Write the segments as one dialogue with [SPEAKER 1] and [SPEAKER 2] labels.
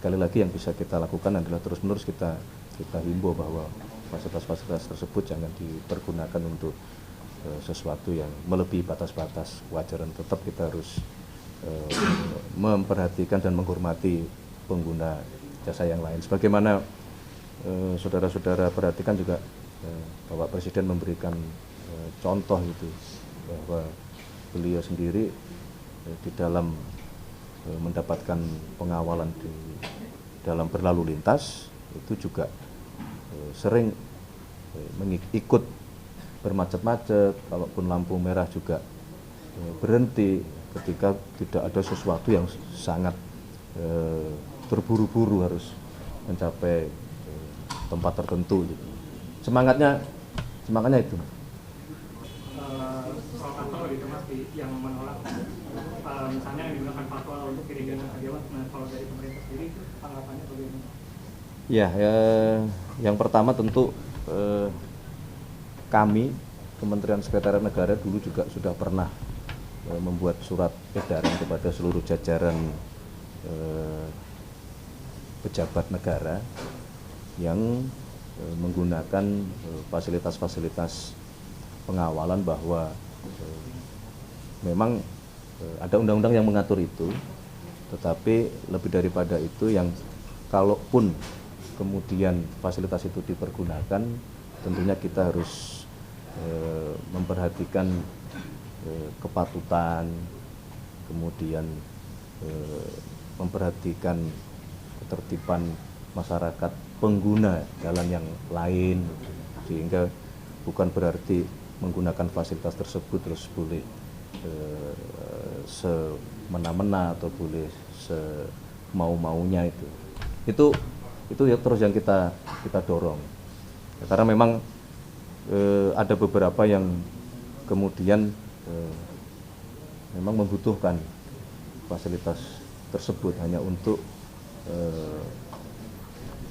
[SPEAKER 1] sekali lagi yang bisa kita lakukan adalah terus-menerus kita himbau bahwa fasilitas-fasilitas tersebut jangan dipergunakan untuk sesuatu yang melebihi batas-batas wajar, dan tetap kita harus memperhatikan dan menghormati pengguna jasa yang lain. Sebagaimana saudara-saudara perhatikan juga Bapak Presiden memberikan contoh itu, bahwa beliau sendiri di dalam mendapatkan pengawalan di dalam berlalu lintas itu juga sering ikut bermacet-macet, kalaupun lampu merah juga berhenti ketika tidak ada sesuatu yang sangat terburu-buru harus mencapai tempat tertentu gitu. Semangatnya itu.
[SPEAKER 2] Soal kantor gitu Mas, yang menolak misalnya yang digunakan fatwa untuk kiriman pejabat, nah kalau dari pemerintah sendiri tanggapannya bagaimana?
[SPEAKER 1] Ya, yang pertama tentu kami Kementerian Sekretariat Negara dulu juga sudah pernah membuat surat edaran kepada seluruh jajaran pejabat negara yang menggunakan fasilitas-fasilitas pengawalan, bahwa memang ada undang-undang yang mengatur itu, tetapi lebih daripada itu, yang kalaupun kemudian fasilitas itu dipergunakan, tentunya kita harus memperhatikan kepatutan, kemudian memperhatikan ketertiban masyarakat pengguna jalan yang lain, sehingga bukan berarti menggunakan fasilitas tersebut terus boleh semena-mena atau boleh semau-maunya. Itu ya terus yang kita dorong, karena memang ada beberapa yang kemudian memang membutuhkan fasilitas tersebut hanya untuk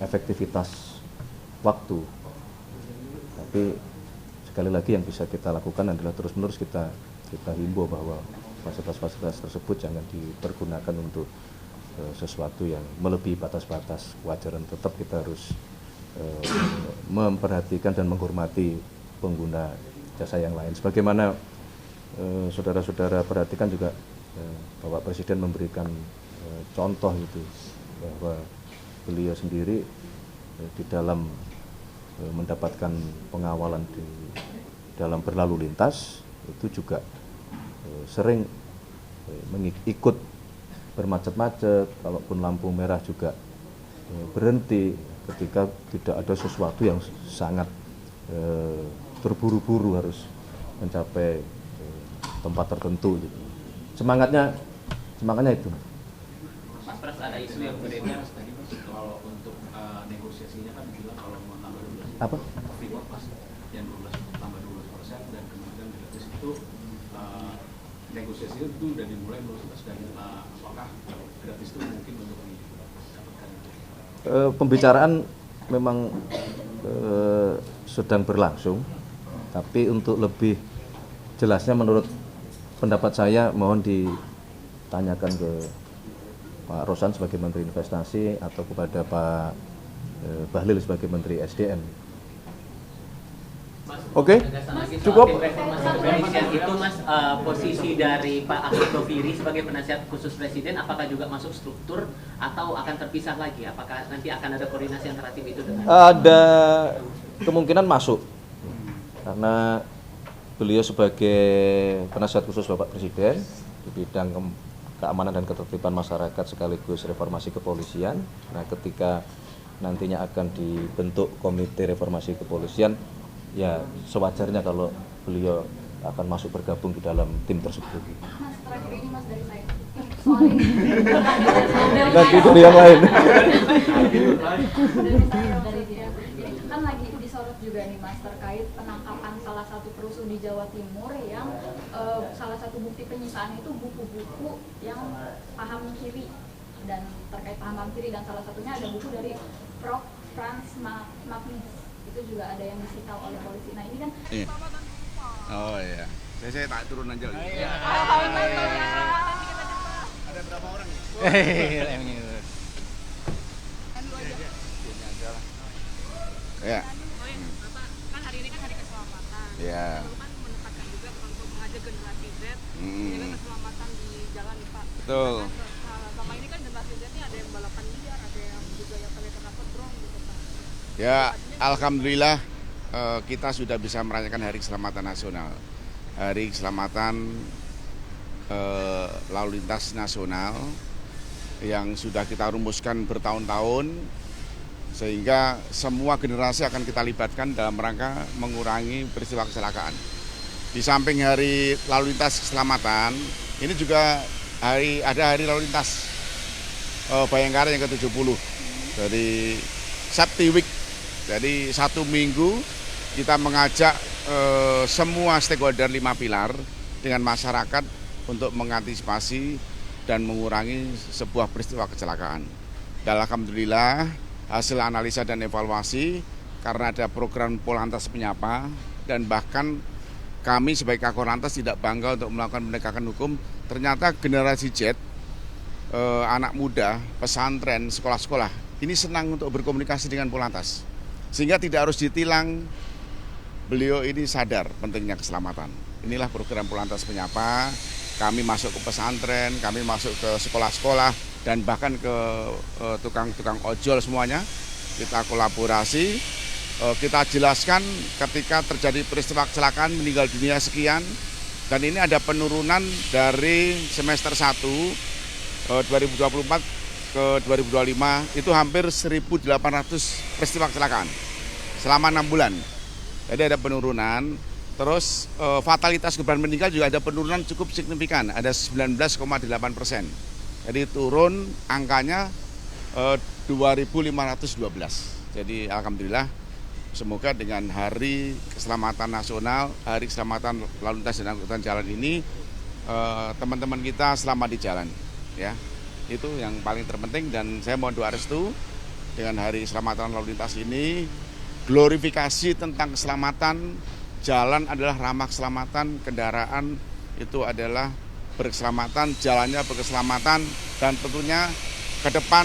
[SPEAKER 1] efektivitas waktu. Tapi sekali lagi yang bisa kita lakukan adalah terus-menerus kita himbau bahwa fasilitas-fasilitas tersebut jangan dipergunakan untuk sesuatu yang melebihi batas-batas wajar, dan tetap kita harus memperhatikan dan menghormati pengguna jasa yang lain. Sebagaimana saudara-saudara perhatikan juga Bapak Presiden memberikan contoh itu, bahwa beliau sendiri di dalam mendapatkan pengawalan di dalam berlalu lintas itu juga sering ikut bermacet-macet, kalaupun lampu merah juga berhenti ketika tidak ada sesuatu yang sangat terburu-buru harus mencapai tempat tertentu gitu. Semangatnya itu.
[SPEAKER 3] Mas Pras, ada isu yang beredar tadi Mas, kalau untuk negosiasinya kan bilang kalau mau tambah 12
[SPEAKER 1] Apa?
[SPEAKER 3] Freeport Mas, yang 12 tambah 12%, dan kemudian gratis itu negosiasinya itu udah dimulai menurut Mas, dan apakah gratis itu mungkin untuk didapatkan?
[SPEAKER 1] Pembicaraan memang sedang berlangsung, tapi untuk lebih jelasnya menurut pendapat saya mohon ditanyakan ke Pak Rosan sebagai Menteri Investasi atau kepada Pak Bahlil sebagai Menteri SDM. Oke, cukup.
[SPEAKER 4] Reformasi kepolisian itu Mas, posisi dari Pak Ahmad Doviri sebagai penasihat khusus Presiden apakah juga masuk struktur atau akan terpisah lagi? Apakah nanti akan ada koordinasi antara tim itu dengan?
[SPEAKER 1] Ada kemungkinan masuk, karena beliau sebagai penasihat khusus Bapak Presiden di bidang keamanan dan ketertiban masyarakat sekaligus reformasi kepolisian. Nah, ketika nantinya akan dibentuk komite reformasi kepolisian, ya sewajarnya kalau beliau akan masuk bergabung di dalam tim tersebut.
[SPEAKER 5] Mas, terakhir ini Mas dari saya. Soal ini.
[SPEAKER 1] Lagi dari yang lain.
[SPEAKER 5] Dari dia. Ini kan lagi disorot juga nih Mas terkait penangkapan salah satu perusuh di Jawa Timur yang salah satu bukti penyisaan itu buku-buku yang paham kiri, dan terkait paham kiri, dan salah satunya ada buku dari Prof. Franz Magnus. Itu juga ada yang disita oleh polisi. Nah ini kan.
[SPEAKER 6] Iya. Oh iya. Saya tak turun aja lagi. Iya.
[SPEAKER 5] Iya.
[SPEAKER 6] Ada berapa orang? Ya.
[SPEAKER 7] Oh ya, Bapak, kan hari ini kan hari keselamatan.
[SPEAKER 6] Ya.
[SPEAKER 7] Lalu kan menempatkan juga untuk mengajak generasi Z
[SPEAKER 6] Hmm.
[SPEAKER 7] menjaga keselamatan di jalan nih Pak.
[SPEAKER 6] Betul.
[SPEAKER 7] Nah, selama ini kan generasi Z ini ada yang balapan liar, ada yang juga yang pakai knalpot drone gitu Pak.
[SPEAKER 6] Ya, alhamdulillah kita sudah bisa merayakan Hari Keselamatan Nasional. Hari Keselamatan Lalu Lintas Nasional yang sudah kita rumuskan bertahun-tahun, sehingga semua generasi akan kita libatkan dalam rangka mengurangi peristiwa kecelakaan. Di samping Hari Lalu Lintas Keselamatan, ini juga ada Hari Lalu Lintas Bayangkara yang ke-70 dari Safety Week. Jadi 1 minggu kita mengajak semua stakeholder 5 pilar dengan masyarakat untuk mengantisipasi dan mengurangi sebuah peristiwa kecelakaan. Dan alhamdulillah hasil analisa dan evaluasi karena ada program Polantas Menyapa dan bahkan kami sebagai Kakor Lantas tidak bangga untuk melakukan penegakan hukum. Ternyata generasi Z, anak muda, pesantren, sekolah-sekolah ini senang untuk berkomunikasi dengan Polantas. Sehingga tidak harus ditilang, beliau ini sadar pentingnya keselamatan. Inilah program Polantas Menyapa, kami masuk ke pesantren, kami masuk ke sekolah-sekolah, dan bahkan ke tukang-tukang ojol semuanya. Kita kolaborasi, kita jelaskan ketika terjadi peristiwa kecelakaan meninggal dunia sekian, dan ini ada penurunan dari semester 1 2024 ke 2025 itu hampir 1.800 peristiwa kecelakaan selama 6 bulan. Jadi ada penurunan. Terus fatalitas korban meninggal juga ada penurunan cukup signifikan, ada 19,8%. Jadi turun angkanya 2.512. Jadi alhamdulillah, semoga dengan Hari Keselamatan Nasional, Hari Keselamatan Lalu Lintas dan Angkutan Jalan ini teman-teman kita selamat di jalan, ya. Itu yang paling terpenting, dan saya mohon doa restu dengan Hari Keselamatan Lalu Lintas ini, glorifikasi tentang keselamatan. Jalan adalah ramah keselamatan, kendaraan itu adalah berkeselamatan, jalannya berkeselamatan, dan tentunya ke depan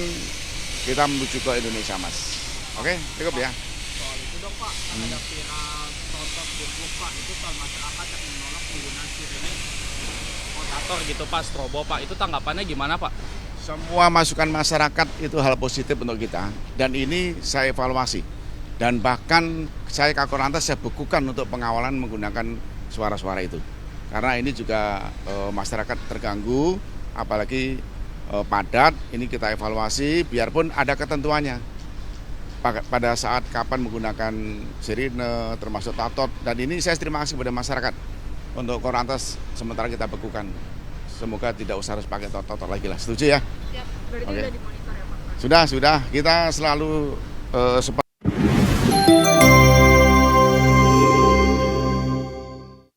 [SPEAKER 6] kita menuju ke Indonesia, Mas. Oke, cukup ya.
[SPEAKER 3] Soal itu dong Pak, ada viral contoh Facebook Pak, itu soal masyarakat yang menolak penggunaan sirene rotator gitu Pak, strobo Pak, itu tanggapannya gimana Pak?
[SPEAKER 6] Semua masukan masyarakat itu hal positif untuk kita, dan ini saya evaluasi. Dan bahkan saya Kakor Lantas saya bekukan untuk pengawalan menggunakan suara-suara itu. Karena ini juga masyarakat terganggu, apalagi padat, ini kita evaluasi biarpun ada ketentuannya. Pada saat kapan menggunakan sirine, termasuk tatot, dan ini saya terima kasih kepada masyarakat. Untuk Kakor Lantas sementara kita bekukan. Semoga tidak usah harus pakai tatot lagi lah. Setuju ya?
[SPEAKER 7] Siap, berarti
[SPEAKER 6] Oke.
[SPEAKER 7] udah dimonitor ya Pak?
[SPEAKER 6] Sudah. Kita selalu